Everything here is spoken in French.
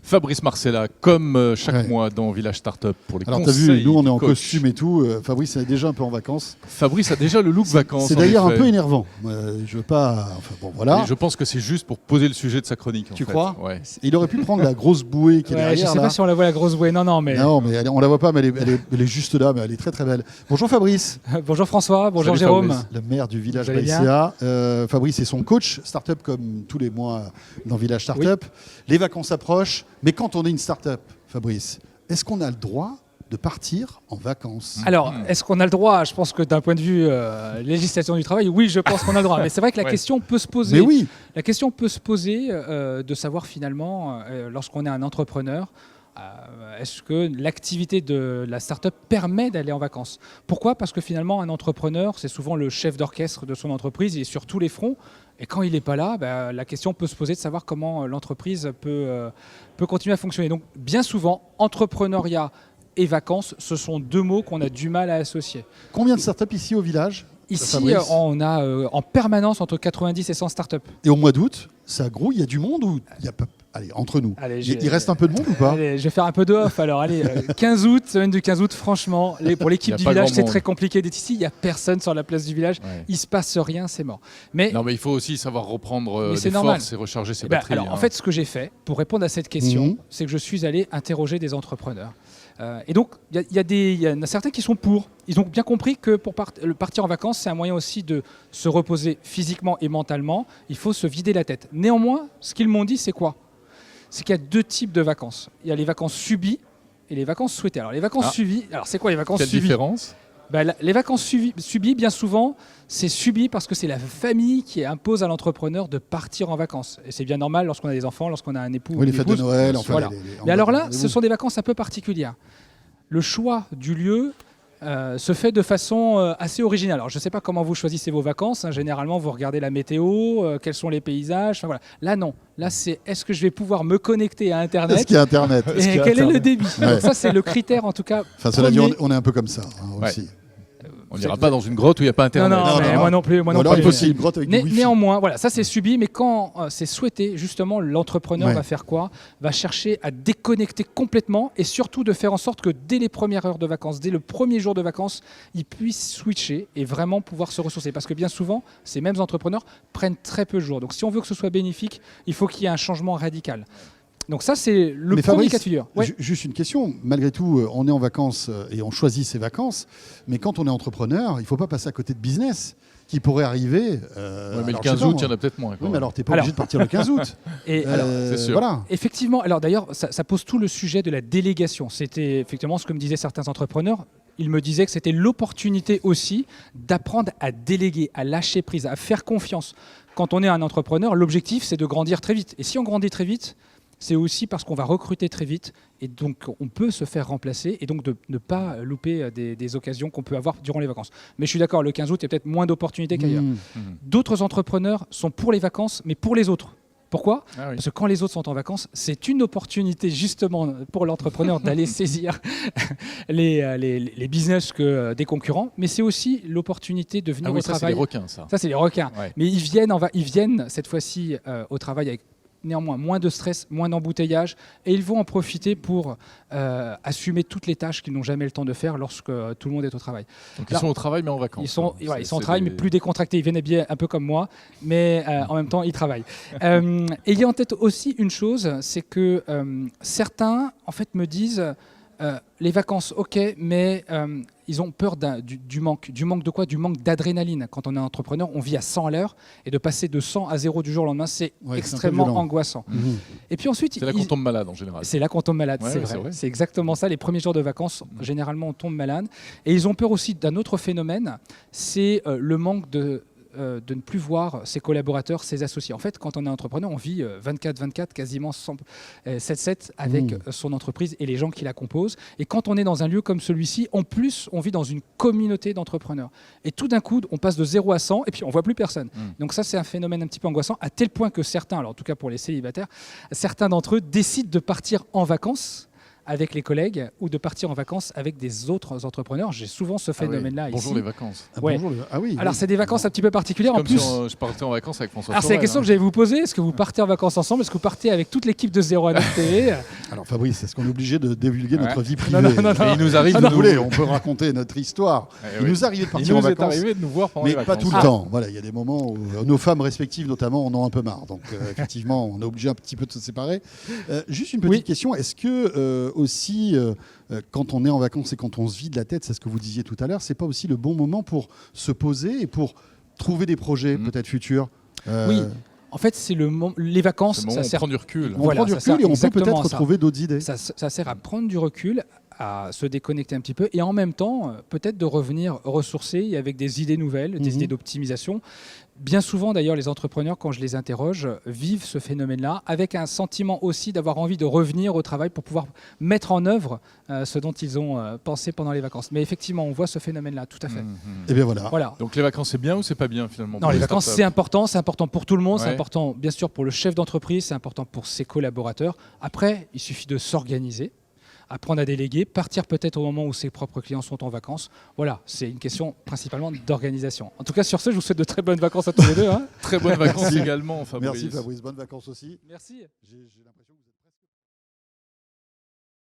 Fabrice Marcella, comme chaque mois dans Village Startup pour les conseils. Alors t'as vu, nous on est en coach. costume et tout. Fabrice est déjà un peu en vacances. Fabrice a déjà le look vacances. C'est d'ailleurs un peu énervant. Je veux pas. Enfin bon, voilà. Et je pense que c'est juste pour poser le sujet de sa chronique. Tu en fait. crois? Ouais. Il aurait pu prendre la grosse bouée qui est derrière. Je sais là. pas si on la voit la grosse bouée. Non, mais. Non, mais on la voit pas, mais elle est juste là, mais elle est très très belle. Bonjour Fabrice. Bonjour François, bonjour Salut Jérôme. Fabrice. Le maire du Village Vous allez bien Baïséa. Fabrice est son coach startup comme tous les mois dans Village Startup. Les vacances approchent, mais quand on est une startup, Fabrice, est-ce qu'on a le droit de partir en vacances? Alors, est-ce qu'on a le droit? Je pense que d'un point de vue législation du travail, oui, je pense qu'on a le droit. Mais c'est vrai que la question peut se poser. Mais oui. La question peut se poser de savoir finalement, lorsqu'on est un entrepreneur, est-ce que l'activité de la start-up permet d'aller en vacances? Pourquoi? Parce que finalement, un entrepreneur, c'est souvent le chef d'orchestre de son entreprise, il est sur tous les fronts. Et quand il n'est pas là, la question peut se poser de savoir comment l'entreprise peut continuer à fonctionner. Donc, bien souvent, entrepreneuriat et vacances, ce sont deux mots qu'on a du mal à associer. Combien de startups ici au village? Ici, Fabrice, on a en permanence entre 90 et 100 startups. et au mois d'août, ça grouille, il y a du monde ou il y a pas... Allez, entre nous. Allez, Il reste un peu de monde ou pas? Allez, je vais faire un peu de off. Alors, allez, 15 août, semaine du 15 août, franchement, pour l'équipe Y a du pas village, grand c'est monde. très compliqué d'être ici. Il n'y a personne sur la place du village. Ouais. Il ne se passe rien, c'est mort. Mais, Non, mais il faut aussi savoir reprendre Mais c'est des normal. forces et recharger ses eh ben, batteries. alors, en fait, ce que j'ai fait pour répondre à cette question, c'est que je suis allé interroger des entrepreneurs. Et donc, il y en a certains qui sont pour. Ils ont bien compris que pour partir en vacances, c'est un moyen aussi de se reposer physiquement et mentalement. Il faut se vider la tête. Néanmoins, ce qu'ils m'ont dit, c'est quoi? C'est qu'il y a deux types de vacances. Il y a les vacances subies et les vacances souhaitées. Alors, les vacances subies, alors c'est quoi les vacances Quelle subies? différence? Les vacances subies, bien souvent, c'est subi parce que c'est la famille qui impose à l'entrepreneur de partir en vacances. Et c'est bien normal lorsqu'on a des enfants, lorsqu'on a un époux. Oui, ou les une fêtes de épouse. Noël, enfin. Voilà. Mais alors là, ce sont des vacances un peu particulières. Le choix du lieu se fait de façon assez originale. Alors, je ne sais pas comment vous choisissez vos vacances. Hein. Généralement, vous regardez la météo, quels sont les paysages. Enfin, voilà. Là, non. Là, c'est est-ce que je vais pouvoir me connecter à Internet? Est-ce qu'il y a Internet? Et quel est le débit? Ouais. Donc ça, c'est le critère, en tout cas. Enfin, cela dit, premier. on est un peu comme ça Ouais. aussi. On n'ira pas dans une grotte où il n'y a pas Internet. Non, mais moi non plus. Moi Ou non alors, plus. il faut aussi une grotte avec du wifi. Néanmoins, voilà, ça c'est subi, mais quand c'est souhaité, justement, l'entrepreneur Ouais. va faire quoi? Va chercher à déconnecter complètement et surtout de faire en sorte que dès les premières heures de vacances, dès le premier jour de vacances, il puisse switcher et vraiment pouvoir se ressourcer. Parce que bien souvent, ces mêmes entrepreneurs prennent très peu de jours. Donc si on veut que ce soit bénéfique, il faut qu'il y ait un changement radical. Donc ça, c'est le Mais premier Fabrice, cas de figure. Ouais. Juste une question. Malgré tout, on est en vacances et on choisit ses vacances. Mais quand on est entrepreneur, il ne faut pas passer à côté de business qui pourrait arriver. Ouais, mais alors, le je sais 15 pas, août, moi. il y en a peut-être moins. Oui, mais alors, tu n'es pas Alors- obligé de partir le 15 août. Et alors, c'est sûr. Voilà. effectivement, alors d'ailleurs, ça pose tout le sujet de la délégation. C'était effectivement ce que me disaient certains entrepreneurs. Ils me disaient que c'était l'opportunité aussi d'apprendre à déléguer, à lâcher prise, à faire confiance. Quand on est un entrepreneur, l'objectif, c'est de grandir très vite. Et si on grandit très vite, c'est aussi parce qu'on va recruter très vite et donc on peut se faire remplacer et donc de ne pas louper des occasions qu'on peut avoir durant les vacances. Mais je suis d'accord, le 15 août, il y a peut-être moins d'opportunités qu'ailleurs. D'autres entrepreneurs sont pour les vacances, mais pour les autres. Pourquoi? Ah oui. Parce que quand les autres sont en vacances, c'est une opportunité justement pour l'entrepreneur d'aller saisir les business des concurrents, mais c'est aussi l'opportunité de venir Ah oui, au ça, c'est travail. les requins, ça. Ça, c'est les requins. Ouais. Mais ils viennent cette fois-ci au travail avec néanmoins moins de stress, moins d'embouteillage, et ils vont en profiter pour assumer toutes les tâches qu'ils n'ont jamais le temps de faire lorsque tout le monde est au travail. Donc Là, ils sont au travail, mais en vacances. Ils sont, hein. voilà, ils sont au C'est travail, des- mais plus décontractés. Ils viennent habillés un peu comme moi, mais en même temps, ils travaillent. Et il y a en tête aussi une chose, c'est que certains, en fait, me disent les vacances, ok, mais ils ont peur du manque. Du manque de quoi? Du manque d'adrénaline. Quand on est entrepreneur, on vit à 100 à l'heure, et de passer de 100 à 0 du jour au lendemain, c'est Ouais, c'est un peu extrêmement violent. angoissant. Et puis ensuite, C'est là qu'on tombe malade en général. c'est là qu'on tombe malade, Ouais, c'est ouais, vrai. c'est vrai. C'est exactement ça. Les premiers jours de vacances, généralement, on tombe malade. Et ils ont peur aussi d'un autre phénomène, c'est le manque de ne plus voir ses collaborateurs, ses associés. En fait, quand on est entrepreneur, on vit 24/24, quasiment 7/7 avec son entreprise et les gens qui la composent. Et quand on est dans un lieu comme celui-ci, en plus, on vit dans une communauté d'entrepreneurs. Et tout d'un coup, on passe de 0 à 100 et puis on ne voit plus personne. Donc ça, c'est un phénomène un petit peu angoissant, à tel point que certains, alors en tout cas pour les célibataires, certains d'entre eux décident de partir en vacances avec les collègues ou de partir en vacances avec des autres entrepreneurs. J'ai souvent ce phénomène-là ici. Bonjour les vacances. Ouais. Oui. Alors, c'est des vacances un petit peu particulières. En Comme plus, si je partais en vacances avec François alors c'est la Sorel, question hein. que j'allais vous poser. Est-ce que vous partez en vacances ensemble? Est-ce que vous partez avec toute l'équipe de 0 à 9 TV? Alors Fabrice, est-ce qu'on est obligé de divulguer Ouais. notre vie privée? Non. Et il nous arrive Si de vous voulez, on peut raconter notre histoire. Il nous arrive de Il partir en nous est vacances. arrivé de nous voir pendant Mais les pas vacances. tout le temps. Voilà, il y a des moments où nos femmes respectives, notamment, en ont un peu marre. Donc, effectivement, on est obligé un petit peu de se séparer. Juste une petite question. Est-ce que aussi, quand on est en vacances et quand on se vide la tête, c'est ce que vous disiez tout à l'heure, c'est pas aussi le bon moment pour se poser et pour trouver des projets peut-être futurs? Oui. En fait, c'est les vacances. C'est le moment Ça où on sert. prend du recul. On Voilà, prend du ça recul sert et on peut exactement peut-être à ça. trouver d'autres idées. Ça sert à prendre du recul, à se déconnecter un petit peu et en même temps, peut-être de revenir ressourcé avec des idées nouvelles, des idées d'optimisation. Bien souvent, d'ailleurs, les entrepreneurs, quand je les interroge, vivent ce phénomène-là avec un sentiment aussi d'avoir envie de revenir au travail pour pouvoir mettre en œuvre ce dont ils ont pensé pendant les vacances. Mais effectivement, on voit ce phénomène-là, tout à fait. Et bien voilà. Voilà. Donc les vacances, c'est bien ou c'est pas bien finalement? Non, pour les vacances, startups c'est important pour tout le monde, c'est Ouais. important bien sûr pour le chef d'entreprise, c'est important pour ses collaborateurs. Après, il suffit de s'organiser, apprendre à déléguer, partir peut-être au moment où ses propres clients sont en vacances. Voilà, c'est une question principalement d'organisation. En tout cas, sur ce, je vous souhaite de très bonnes vacances à tous les deux. Hein. Très bonnes vacances Merci. également, Fabrice. Merci Fabrice, bonnes vacances aussi. Merci. J'ai l'impression que vous êtes